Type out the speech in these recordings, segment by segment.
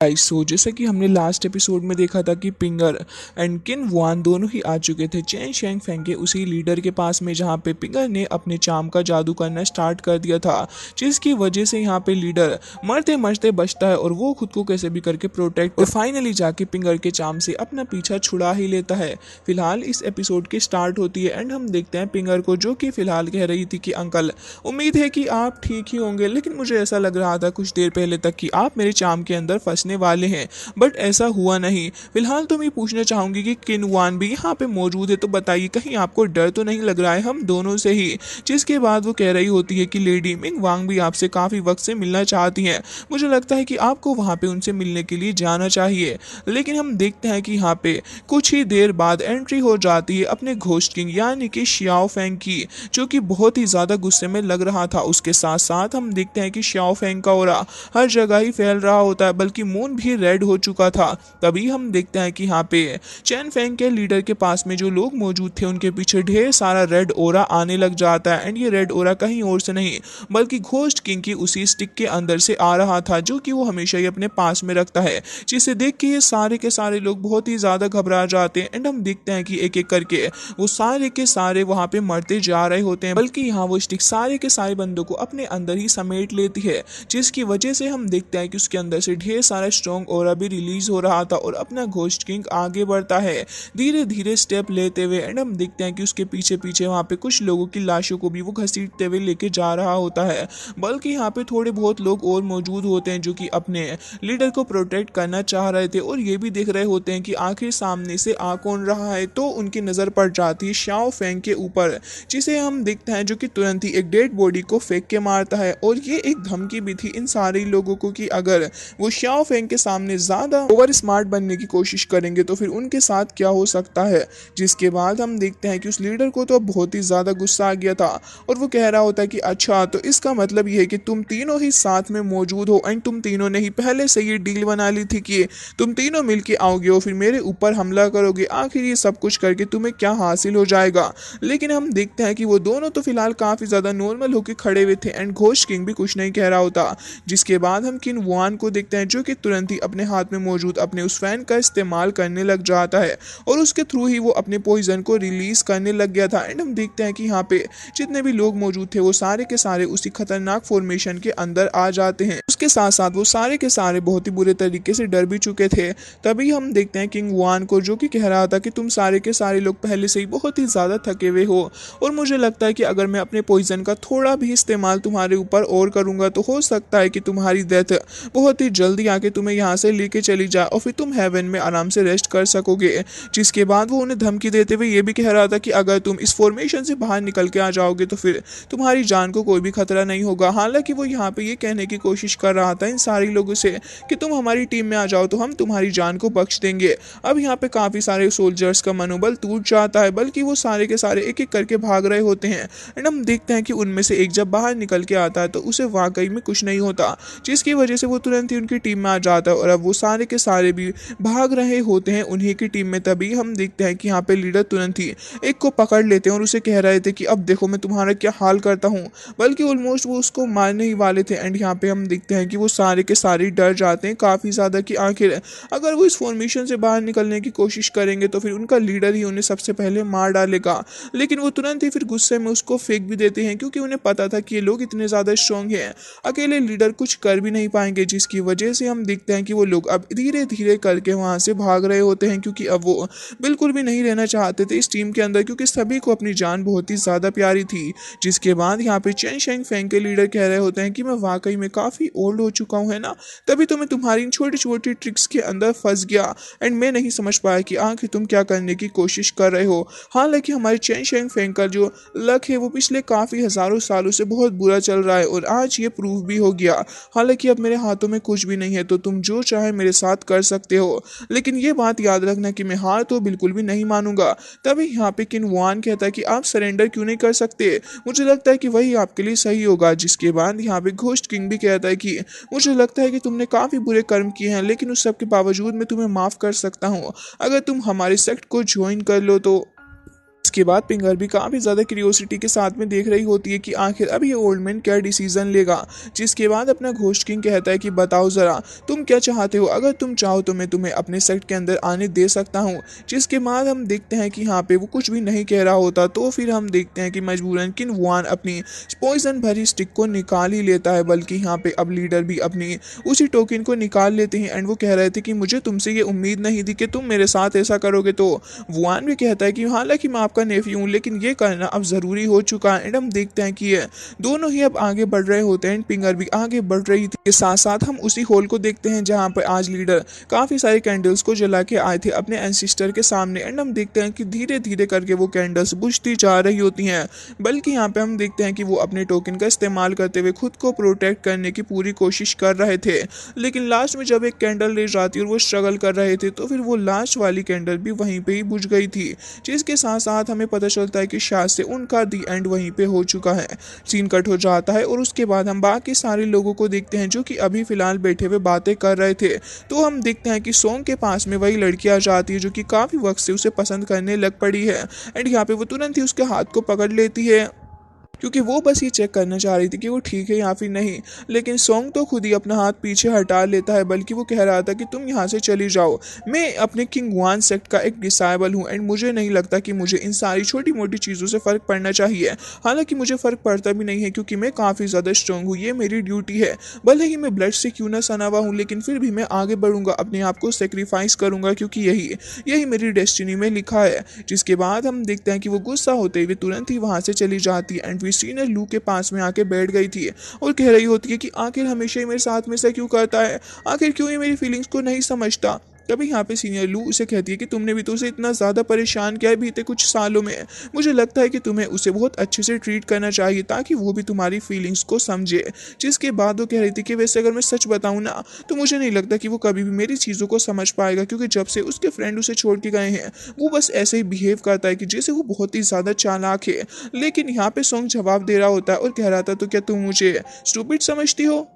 सो जैसा कि हमने लास्ट एपिसोड में देखा था कि पिंगर एंड किन वान दोनों ही आ चुके थे चेन शेंग फेंग के उसी लीडर के पास में, जहां पे पिंगर ने अपने चाम का जादू करना स्टार्ट कर दिया था, जिसकी वजह से यहाँ पे लीडर मरते मरते बचता है और वो खुद को कैसे भी करके प्रोटेक्ट और फाइनली जाके पिंगर के चाम से अपना पीछा छुड़ा ही लेता है। फिलहाल इस एपिसोड की स्टार्ट होती है एंड हम देखते हैं पिंगर को, जो कि फिलहाल कह रही थी कि अंकल उम्मीद है कि आप ठीक ही होंगे, लेकिन मुझे ऐसा लग रहा था कुछ देर पहले तक कि आप मेरे चाम के अंदर फंसने वाले हैं, बट ऐसा हुआ नहीं। फिलहाल तो मैं पूछना चाहूंगी कि किन वान भी यहाँ पे मौजूद है, तो बताइए कहीं आपको डर तो नहीं लग रहा है हम दोनों से ही। जिसके बाद वो कह रही होती है कि लेडी मिंग वांग भी आपसे काफी वक्त से मिलना चाहती हैं, मुझे लगता है कि आपको वहां पे उनसे मिलने के लिए जाना चाहिए। लेकिन हम देखते हैं कि यहाँ पे कुछ ही देर बाद एंट्री हो जाती है अपने घोस्ट किंग यानी कि शियाओ फेंग की, जो कि बहुत ही ज्यादा गुस्से में लग रहा था। उसके साथ साथ हम देखते हैं कि शियाओ फेंग का ऑरा हर जगह ही फैल रहा होता है, बल्कि मून भी रेड हो चुका था। तभी हम देखते हैं कि यहाँ पे चैन फेंग के लीडर के पास में जो लोग मौजूद थे उनके पीछे ढेर सारा रेड ओरा आने लग जाता है, एंड ये रेड ओरा कहीं और से नहीं बल्कि घोस्ट किंग की उसी स्टिक के अंदर से आ रहा था, जो कि वो हमेशा ही अपने पास में रखता है। जिसे देख के ये सारे के सारे लोग बहुत ही ज्यादा घबरा जाते हैं एंड हम देखते हैं कि एक एक करके वो सारे के सारे वहां पे मरते जा रहे होते हैं, बल्कि यहाँ वो स्टिक सारे के सारे बंदों को अपने अंदर ही समेट लेती है, जिसकी वजह से हम देखते हैं कि उसके अंदर से ढेर सारा स्ट्रॉन्ग ऑरा भी रिलीज हो रहा था और अपना घोस्ट किंग आगे बढ़ता है धीरे धीरे स्टेप लेते हुए। एंड हम देखते हैं कि उसके पीछे पीछे वहां पे कुछ लोगों की लाशों को भी वो घसीटते हुए लेके जा रहा होता है, बल्कि यहाँ पे थोड़े बहुत लोग और मौजूद होते हैं जो कि अपने लीडर को प्रोटेक्ट करना चाह रहे थे और ये भी देख रहे होते हैं कि आखिर सामने से आ कौन रहा है। तो उनकी नजर पड़ जाती है शाओ फेंग के ऊपर, जिसे हम देखते हैं जो कि तुरंत ही एक डेड बॉडी को फेंक के मारता है। और ये एक धमकी भी थी इन सारे लोगों को कि अगर वो शाओ फेंग के सामने ज्यादा ओवर स्मार्ट बनने की कोशिश करेंगे तो फिर उनके साथ क्या हो सकता है। जिसके बाद हम देखते हैं कि उस लीडर को तो बहुत ही ज्यादा गुस्सा आ गया था और वो कह रहा होता है कि अच्छा तो इसका मतलब ये है कि तुम तीनों ही साथ में मौजूद हो एंड तुम तीनों ने ही पहले से ये डील बना ली थी कि तुम तीनों मिलके आओगे और फिर मेरे ऊपर हमला करोगे। आखिर ये सब कुछ करके तुम्हें क्या हासिल हो जाएगा। लेकिन हम देखते हैं कि वो दोनों तो फिलहाल काफी ज्यादा नॉर्मल होकर खड़े हुए थे एंड घोस्ट किंग भी कुछ नहीं कह रहा होता। जिसके बाद हम किन वान को देखते हैं जो कि तुरंत ही अपने हाथ में मौजूद अपने उस फैन का इस्तेमाल करने लग जाता है और उसके थ्रू ही वो अपने पॉइजन को रिलीज करने लग गया था। एंड हम देखते हैं कि यहाँ पे जितने भी लोग मौजूद थे वो सारे के सारे उसी खतरनाक फॉर्मेशन के अंदर आ जाते हैं। उसके साथ साथ वो सारे के सारे बहुत ही बुरे तरीके से डर भी चुके थे। तभी हम देखते हैं किंग वान को जो कि कह रहा था कि तुम सारे के सारे लोग पहले से ही बहुत ही ज्यादा थके हुए हो और मुझे लगता है कि अगर मैं अपने पॉइजन का थोड़ा भी इस्तेमाल तुम्हारे ऊपर और करूंगा तो हो सकता है कि तुम्हारी डेथ बहुत ही जल्दी आके तुम्हें यहाँ से लेके चली जाए और फिर तुम हेवन में आराम से रेस्ट कर सकोगे। जिसके बाद वो उन्हें धमकी देते हुए ये भी कह रहा था कि अगर तुम इस फॉर्मेशन से बाहर निकल के आ जाओगे तो फिर तुम्हारी जान को कोई भी खतरा नहीं होगा। हालांकि वो यहाँ पे ये कहने की कोशिश कर रहा था इन सारे लोगों से कि तुम हमारी टीम में आ जाओ तो हम तुम्हारी जान को बख्श देंगे। अब यहाँ पे काफी सारे सोल्जर्स का मनोबल टूट जाता है, बल्कि वो सारे के सारे एक एक करके भाग रहे होते हैं एंड हम देखते हैं कि उनमें से एक जब बाहर निकल के आता है तो उसे वाकई में कुछ नहीं होता, जिसकी वजह से वो तुरंत ही उनकी टीम में आ जाता है और अब वो सारे के सारे भी भाग रहे होते हैं उन्हीं की टीम में। तभी हम देखते हैं कि यहाँ पे लीडर तुरंत ही एक को पकड़ लेते हैं और उसे कह रहे थे कि अब देखो मैं तुम्हारा क्या हाल करता हूँ, बल्कि ऑलमोस्ट वो उसको मारने ही वाले थे। एंड यहाँ पे हम देखते हैं कि वो सारे के सारे डर जाते हैं काफी ज्यादा कि आखिर अगर वो इस फॉर्मेशन से बाहर निकलने की कोशिश करेंगे तो फिर उनका लीडर ही उन्हें सबसे पहले मार डालेगा। लेकिन वो तुरंत ही फिर गुस्से में उसको फेंक भी देते हैं क्योंकि उन्हें पता था कि ये लोग इतने ज्यादा स्ट्रांग हैं, अकेले लीडर कुछ कर भी नहीं पाएंगे। जिसकी वजह से हम देखते हैं कि वो लोग अब धीरे धीरे करके वहां से भाग रहे होते हैं क्योंकि अब वो बिल्कुल भी नहीं रहना चाहते थे इस टीम के अंदर, क्योंकि सभी को अपनी जान बहुत ही ज्यादा प्यारी थी। जिसके बाद यहाँ पे चेन शेंग फेंग के लीडर कह रहे होते हैं कि मैं वाकई में काफी ओल्ड हो चुका हूँ है ना, तभी तो मैं तुम्हारी इन छोटी छोटी ट्रिक्स के अंदर फंस गया एंड मैं नहीं समझ पाया कि आखिर तुम क्या करने की कोशिश कर रहे हो। हालांकि हमारे चेन शेंग फेंग का जो लक है वो पिछले काफी हजारों सालों से बहुत बुरा चल रहा है और आज ये प्रूव भी हो गया। हालांकि अब मेरे हाथों में कुछ भी नहीं है तो तुम जो चाहे मेरे साथ कर सकते हो, लेकिन ये बात याद रखना कि मैं हार तो बिल्कुल भी नहीं मानूंगा। तभी यहाँ पे किन वान कहता है कि आप सरेंडर क्यों नहीं कर सकते, मुझे लगता है कि वही आपके लिए सही होगा। जिसके बाद यहाँ पे घोस्ट किंग भी कहता है कि मुझे लगता है कि तुमने काफी बुरे कर्म किए हैं, लेकिन उस सब के बावजूद मैं तुम्हें माफ कर सकता हूँ अगर तुम हमारे सेक्ट को ज्वाइन कर लो तो। इसके बाद पिंगर भी काफ़ी ज़्यादा क्यूरियोसिटी के साथ में देख रही होती है कि आखिर अब ये ओल्ड मैन क्या डिसीजन लेगा। जिसके बाद अपना घोस्ट किंग कहता है कि बताओ ज़रा तुम क्या चाहते हो, अगर तुम चाहो तो मैं तुम्हें अपने सेक्ट के अंदर आने दे सकता हूँ। जिसके बाद हम देखते हैं कि यहाँ पे वो कुछ भी नहीं कह रहा होता, तो फिर हम देखते हैं कि मजबूरन किन वान अपनी पॉइजन भरी स्टिक को निकाल ही लेता है, बल्कि यहाँ पे अब लीडर भी अपनी उसी टोकन को निकाल लेते हैं। एंड वो कह रहे थे कि मुझे तुमसे ये उम्मीद नहीं थी कि तुम मेरे साथ ऐसा करोगे। तो वान भी कहता है कि हालांकि मैं आपका नेफ्यू हूँ, लेकिन ये करना अब ज़रूरी हो चुका है। एंड हम देखते हैं कि ये दोनों ही अब आगे बढ़ रहे होते हैं। पिंगर भी आगे बढ़ रही थी। साथ साथ हम उसी हॉल को देखते हैं जहाँ पर आज लीडर काफ़ी सारे कैंडल्स को जला के आए थे अपने एंसिस्टर के सामने। एंड हम देखते हैं कि धीरे धीरे करके वो कैंडल्स बुझती जा रही होती हैं, बल्कि यहाँ पे हम देखते हैं कि वो अपने टोकन का इस्तेमाल करते हुए खुद को प्रोटेक्ट करने की पूरी कोशिश कर रहे थे। लेकिन लास्ट में जब एक कैंडल ले जाती और वो स्ट्रगल कर रहे थे, तो फिर वो लास्ट वाली कैंडल भी वहीं पे ही बुझ गई थी। जिसके साथ साथ हमें पता चलता है कि शायद से उनका दी एंड वहीं पे हो चुका है। सीन कट हो जाता है और उसके बाद हम बाकी सारे लोगों को देखते हैं जो कि अभी फिलहाल बैठे हुए बातें कर रहे थे। तो हम देखते हैं कि सोंग के पास में वही लड़की आ जाती है जो कि काफ़ी वक्त से उसे पसंद करने लग पड़ी है। एंड यहाँ पे वो तुरंत ही उसके हाथ को पकड़ लेती है, क्योंकि वो बस ये चेक करना चाह रही थी कि वो ठीक है या फिर नहीं। लेकिन सोंग तो खुद ही अपना हाथ पीछे हटा लेता है, बल्कि वो कह रहा था कि तुम यहाँ से चली जाओ, मैं अपने किंग वान सेक्ट का एक डिसाइबल हूँ एंड मुझे नहीं लगता कि मुझे इन सारी छोटी मोटी चीज़ों से फ़र्क पड़ना चाहिए। हालांकि मुझे फ़र्क पड़ता भी नहीं है, क्योंकि मैं काफ़ी ज़्यादा स्ट्रॉन्ग हूँ, ये मेरी ड्यूटी है। भले ही मैं ब्लड से क्यों ना सना हुआ हूँ, लेकिन फिर भी मैं आगे बढ़ूंगा, अपने आप को सेक्रीफाइस करूंगा, क्योंकि यही मेरी डेस्टिनी में लिखा है। जिसके बाद हम देखते हैं कि वो गुस्सा होते हुए तुरंत ही वहाँ से चली जाती है। एंड वी सीनियर लू के पास में आके बैठ गई थी और कह रही होती है कि आखिर हमेशा ही मेरे साथ में से क्यों करता है, आखिर क्यों ये मेरी फीलिंग्स को नहीं समझता। तभी यहाँ पे सीनियर लू उसे कहती है कि तुमने भी तो उसे इतना ज़्यादा परेशान किया है बीते कुछ सालों में, मुझे लगता है कि तुम्हें उसे बहुत अच्छे से ट्रीट करना चाहिए ताकि वो भी तुम्हारी फीलिंग्स को समझे। जिसके बाद वो कह रही थी कि वैसे अगर मैं सच बताऊँ ना, तो मुझे नहीं लगता कि वो कभी भी मेरी चीज़ों को समझ पाएगा, क्योंकि जब से उसके फ्रेंड उसे छोड़ के गए हैं वो बस ऐसे ही बिहेव करता है कि जैसे वो बहुत ही ज़्यादा चालाक है। लेकिन यहाँ पे सॉन्ग जवाब दे रहा होता है और कह रहा था, तो क्या तुम मुझे स्टूपिड समझती हो।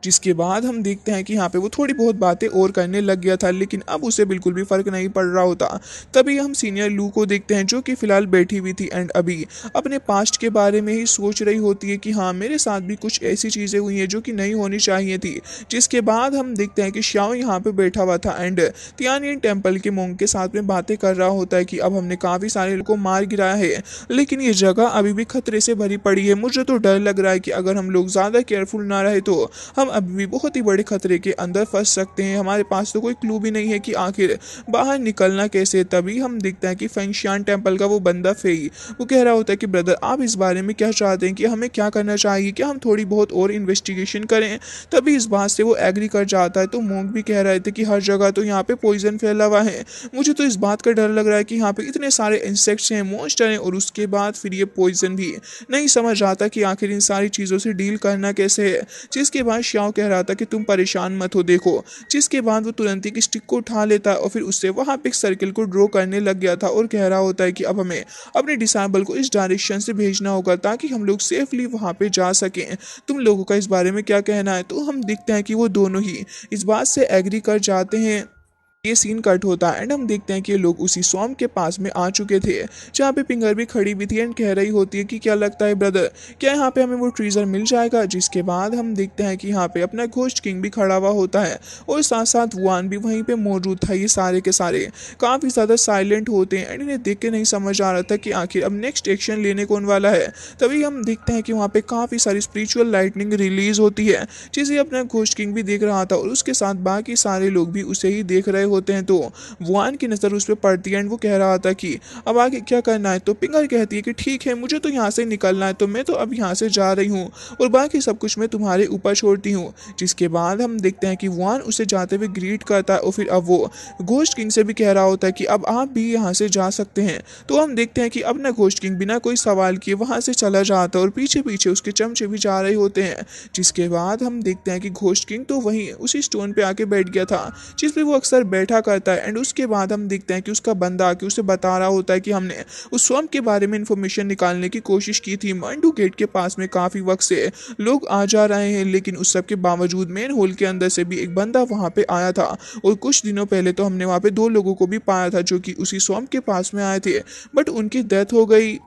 जिसके बाद हम देखते हैं कि यहाँ पे वो थोड़ी बहुत बातें और करने लग गया था, लेकिन अब उसे बिल्कुल भी फ़र्क नहीं पड़ रहा होता। तभी हम सीनियर लू को देखते हैं जो कि फ़िलहाल बैठी हुई थी एंड अभी अपने पास्ट के बारे में ही सोच रही होती है कि हाँ, मेरे साथ भी कुछ ऐसी चीज़ें हुई हैं जो कि नहीं होनी चाहिए थी। जिसके बाद हम देखते हैं कि श्याओ यहाँ पे बैठा हुआ था एंड तियानियन टेम्पल के मोंग के साथ में बातें कर रहा होता है कि अब हमने काफ़ी सारे लोगों को मार गिराया है, लेकिन ये जगह अभी भी खतरे से भरी पड़ी है। मुझे तो डर लग रहा है कि अगर हम लोग ज़्यादा केयरफुल ना रहे तो हम अभी भी बहुत ही बड़े खतरे के अंदर फंस सकते हैं। हमारे पास तो कोई क्लू भी नहीं है कि आखिर बाहर निकलना कैसे। तभी हम देखते हैं कि फेंगशियान टेम्पल का वो बंदा फेई वो कह रहा होता है कि ब्रदर, आप इस बारे में क्या चाहते हैं कि हमें क्या करना चाहिए, क्या हम थोड़ी बहुत और इन्वेस्टिगेशन करें। तभी इस बात से वो एग्री कर जाता है। तो मोंग भी कह रहे थे कि हर जगह तो यहाँ पे पॉइजन फैला हुआ है, मुझे तो इस बात का डर लग रहा है कि यहाँ पे इतने सारे इंसेक्ट्स हैं, मॉन्स्टर हैं, और उसके बाद फिर ये पॉइजन भी नहीं समझ आता कि आखिर इन सारी चीज़ों से डील करना कैसे है। जिसके बाद श्याओ कह रहा था कि तुम परेशान मत हो, देखो। जिसके बाद वो तुरंत एक स्टिक को उठा लेता है और फिर उससे वहाँ पे एक सर्किल को ड्रॉ करने लग गया था और कह रहा होता है कि अब हमें अपने डिसाइबल को इस डायरेक्शन से भेजना होगा ताकि हम लोग सेफली वहाँ पे जा सकें। तुम लोगों का इस बारे में क्या कहना है। तो हम देखते हैं कि वो दोनों ही इस बात से एग्री कर जाते हैं। ये सीन कट होता है एंड हम देखते हैं कि ये लोग उसी स्वॉम्प के पास में आ चुके थे जहाँ पे पिंगर भी खड़ी हुई थी एंड कह रही होती है कि क्या लगता है ब्रदर, क्या यहाँ पे हमें वो ट्रीजर मिल जाएगा। जिसके बाद हम देखते हैं कि यहाँ पे अपना घोस्ट किंग भी खड़ा हुआ होता है और साथ साथ वान भी वहीं पे मौजूद था। ये सारे के सारे काफ़ी ज़्यादा साइलेंट होते हैं एंड इन्हें देख के नहीं समझ आ रहा था कि आखिर अब नेक्स्ट एक्शन लेने कौन वाला है। तभी हम देखते हैं कि वहाँ पे काफ़ी सारी स्पिरिचुअल लाइटनिंग रिलीज होती है जिसे अपना घोस्ट किंग भी देख रहा था और उसके साथ बाकी सारे लोग भी उसे ही देख रहे होते हैं। तो वान की नज़र उस पर पड़ती है एंड वो कह रहा था कि अब आगे क्या करना है। तो पिंगर कहती है कि ठीक है, मुझे तो यहाँ से निकलना है, तो मैं तो अब यहाँ से जा रही हूँ और बाकी सब कुछ मैं तुम्हारे ऊपर छोड़ती हूँ। जिसके बाद हम देखते हैं कि वान उसे जाते हुए ग्रीट करता है और फिर अब वो घोस्ट किंग से भी कह रहा होता है कि अब आप भी यहाँ से जा सकते हैं। तो हम देखते हैं कि अब ना घोस्ट किंग बिना कोई सवाल किए वहाँ से चला जाता है और पीछे पीछे उसके चमचे भी जा रहे होते हैं। जिसके बाद हम देखते हैं कि घोस्ट किंग तो वहीं उसी स्टोन पे आके बैठ गया था जिस पे वो अक्सर बैठ बैठा करता है एंड उसके बाद हम देखते हैं कि उसका बंदा आके उसे बता रहा होता है कि हमने उस स्वम्प के बारे में इंफॉर्मेशन निकालने की कोशिश की थी। मंडू गेट के पास में काफ़ी वक्त से लोग आ जा रहे हैं, लेकिन उस सब के बावजूद मेन होल के अंदर से भी एक बंदा वहाँ पे आया था। और कुछ दिनों पहले तो हमने वहाँ पे 2 लोगों को भी पाया था जो कि उसी स्वम्प के पास में आए थे, बट उनकी डेथ हो गई।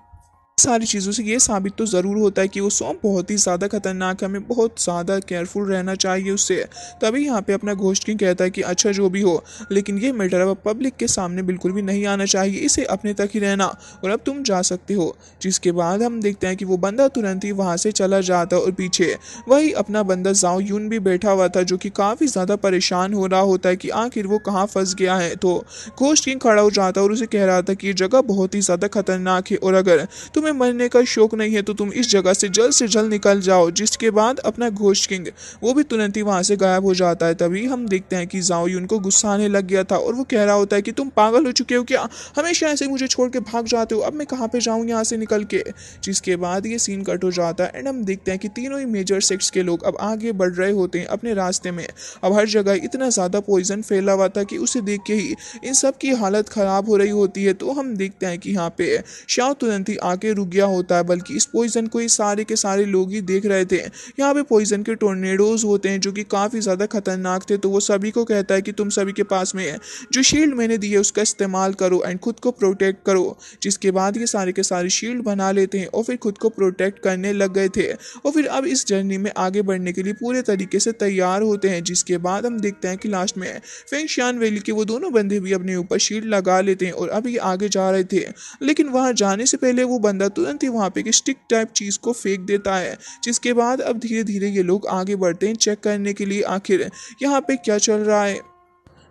सारी चीज़ों से ये साबित तो ज़रूर होता है कि वो स्वम्प बहुत ही ज़्यादा खतरनाक है, हमें बहुत ज़्यादा केयरफुल रहना चाहिए उससे। तभी यहाँ पे अपना घोस्ट किंग कहता है कि अच्छा जो भी हो, लेकिन ये मैटर अब पब्लिक के सामने बिल्कुल भी नहीं आना चाहिए, इसे अपने तक ही रहना और अब तुम जा सकते हो। जिसके बाद हम देखते हैं कि वो बंदा तुरंत ही वहाँ से चला जाता है और पीछे वही अपना बंदा जाओ यून भी बैठा हुआ था जो कि काफ़ी ज़्यादा परेशान हो रहा होता है कि आखिर वो कहाँ फंस गया है। तो घोस्ट किंग खड़ा हो जाता है और उसे कह रहा था कि ये जगह बहुत ही ज़्यादा खतरनाक है और अगर तुम्हें मरने का शौक नहीं है तो तुम इस जगह से जल्द निकल जाओ। जिसके बाद अपना घोस्ट किंग वो भी तुरंत ही वहां से गायब हो जाता है। तभी हम देखते हैं कि जाओ यून को गुस्सा आने लग गया था और वो कह रहा होता है कि तुम पागल हो चुके हो क्या, हमेशा ऐसे मुझे छोड़ के भाग जाते हो, अब मैं कहाँ पे जाऊँ यहाँ से निकल के। जिसके बाद ये सीन कट हो जाता है एंड हम देखते हैं कि तीनों ही मेजर सेक्ट्स के लोग अब आगे बढ़ रहे होते हैं अपने रास्ते में। अब हर जगह इतना ज़्यादा पॉइजन फैला हुआ था कि उसे देख के ही इन सब की हालत ख़राब हो रही होती है। तो हम देखते हैं कि यहाँ पे शाओ तुरंत ही आके रुक गया होता है, बल्कि इस पॉइजन को ये सारे के सारे लोग ही देख रहे थे। यहाँ पे पॉइजन के टोर्नेडोज होते हैं जो कि काफ़ी ज़्यादा खतरनाक थे। तो वो सभी को कहता है कि तुम सभी के पास में है जो शील्ड मैंने दी है उसका इस्तेमाल करो एंड खुद को प्रोटेक्ट करो। जिसके बाद ये सारे के सारे शील्ड बना लेते हैं और फिर खुद को प्रोटेक्ट करने लग गए थे और फिर अब इस जर्नी में आगे बढ़ने के लिए पूरे तरीके से तैयार होते हैं। जिसके बाद हम देखते हैं कि लास्ट में फेंगशियान वैली के वो दोनों बंदे भी अपने ऊपर शील्ड लगा लेते हैं और अब ये आगे जा रहे थे, लेकिन वहां जाने से पहले वो बंदा तुरंत ही वहां पे एक स्टिक टाइप चीज को फेंक देता है। जिसके बाद अब धीरे धीरे ये लोग आगे बढ़ते हैं चेक करने के लिए आखिर यहाँ पे क्या चल रहा है।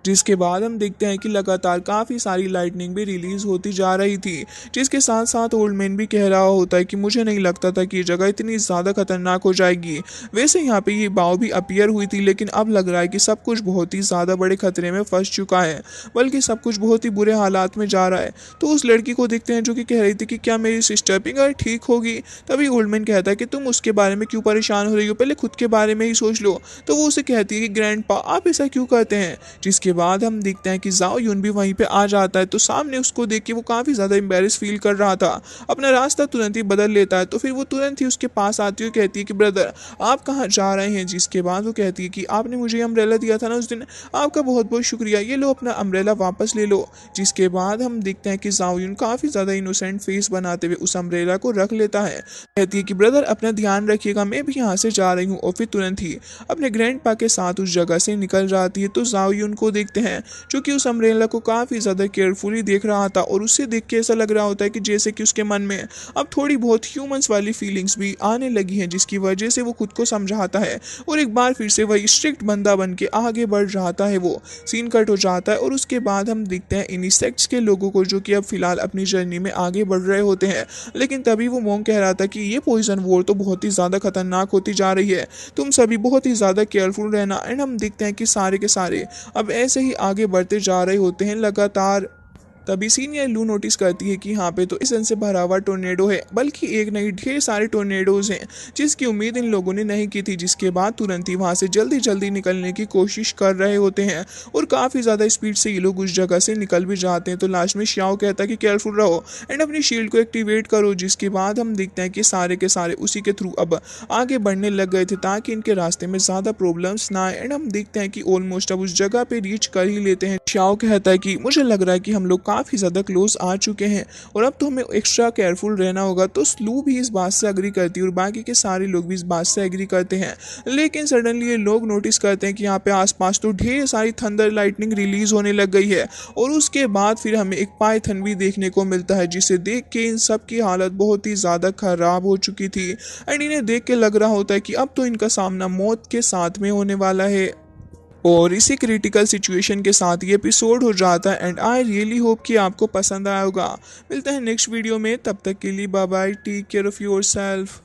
जिसके बाद हम देखते हैं कि लगातार काफ़ी सारी लाइटनिंग भी रिलीज़ होती जा रही थी, जिसके साथ साथ ओल्ड मैन भी कह रहा होता है कि मुझे नहीं लगता था कि ये जगह इतनी ज़्यादा खतरनाक हो जाएगी। वैसे यहाँ पे ये बाव भी अपीयर हुई थी, लेकिन अब लग रहा है कि सब कुछ बहुत ही ज़्यादा बड़े खतरे में फंस चुका है, बल्कि सब कुछ बहुत ही बुरे हालात में जा रहा है। तो उस लड़की को देखते हैं जो कि कह रही थी कि क्या मेरी सिस्टर पिंगर ठीक होगी। तभी ओल्ड मैन कहता है कि तुम उसके बारे में क्यों परेशान हो रही हो, पहले खुद के बारे में ही सोच लो। तो वो उसे कहती है कि ग्रैंडपा आप ऐसा क्यों करते हैं। जिसके बाद हम देखते हैं कि जाओ यून भी वहीं पे आ जाता है। तो सामने उसको देख के वो काफ़ी ज़्यादा एम्बेरस फील कर रहा था, अपना रास्ता तुरंत ही बदल लेता है। तो फिर वो तुरंत ही उसके पास आती हुई कहती है कि ब्रदर आप कहाँ जा रहे हैं। जिसके बाद वो कहती है कि आपने मुझे अम्ब्रेला दिया था ना उस दिन, आपका बहुत बहुत शुक्रिया, ये लो अपना अम्ब्रेला वापस ले लो। जिसके बाद हम देखते हैं कि जाओ यून काफ़ी ज़्यादा इनोसेंट फेस बनाते हुए उस अम्ब्रेला को रख लेता है। कहती है कि ब्रदर अपना ध्यान रखिएगा, मैं भी यहाँ से जा रही हूँ। और फिर तुरंत ही अपने ग्रैंडपा के साथ उस जगह से निकल जाती है। तो जाओ यून को देखते हैं जो कि उस अम्ब्रेला को काफ़ी ज़्यादा केयरफुली देख रहा था और उससे देख के ऐसा लग रहा होता है कि जैसे कि उसके मन में अब थोड़ी बहुत ह्यूमंस वाली फीलिंग्स भी आने लगी हैं, जिसकी वजह से वो खुद को समझाता है और एक बार फिर से वही स्ट्रिक्ट बंदा बन के आगे बढ़ जाता है। वो सीन कट हो जाता है और उसके बाद हम देखते हैं इन्हीं सेक्ट्स के लोगों को जो कि अब फिलहाल अपनी जर्नी में आगे बढ़ रहे होते हैं। लेकिन तभी वो मोंग कह रहा था कि ये पॉइजन वॉर तो बहुत ही ज़्यादा खतरनाक होती जा रही है, तुम सभी बहुत ही ज़्यादा केयरफुल रहना। एंड हम देखते हैं कि सारे के सारे अब ऐसे ही आगे बढ़ते जा रहे होते हैं लगातार। तभी सीनियर लू नोटिस करती है कि यहाँ पे तो इस से भरा हुआ टोर्नेडो है, बल्कि एक नहीं ढेर सारे टोर्नेडोज हैं जिसकी उम्मीद इन लोगों ने नहीं की थी। जिसके बाद तुरंत ही वहाँ से जल्दी निकलने की कोशिश कर रहे होते हैं और काफ़ी ज़्यादा स्पीड से ये लोग उस जगह से निकल भी जाते हैं। तो लास्ट में श्याओ कहता है कि केयरफुल रहो एंड अपनी शील्ड को एक्टिवेट करो। जिसके बाद हम देखते हैं कि सारे के सारे उसी के थ्रू अब आगे बढ़ने लग गए थे ताकि इनके रास्ते में ज़्यादा प्रॉब्लम्स ना आए। एंड हम देखते हैं कि ऑलमोस्ट अब उस जगह पे रीच कर ही लेते हैं। श्याओ कहता है कि मुझे लग रहा है कि हम लोग काफ़ी ज़्यादा क्लोज आ चुके हैं और अब तो हमें एक्स्ट्रा केयरफुल रहना होगा। तो स्लू भी इस बात से एग्री करती है और बाकी के सारे लोग भी इस बात से एग्री करते हैं। लेकिन सडनली ये लोग नोटिस करते हैं कि यहाँ पे आसपास तो ढेर सारी थंडर लाइटनिंग रिलीज होने लग गई है और उसके बाद फिर हमें एक पाइथन भी देखने को मिलता है, जिसे देख के इन सब की हालत बहुत ही ज़्यादा खराब हो चुकी थी। एंड इन्हें देख के लग रहा होता है कि अब तो इनका सामना मौत के साथ में होने वाला है। और इसी क्रिटिकल सिचुएशन के साथ ये एपिसोड हो जाता है एंड आई रियली होप कि आपको पसंद आया होगा। मिलते हैं नेक्स्ट वीडियो में, तब तक के लिए bye bye, take care of yourself.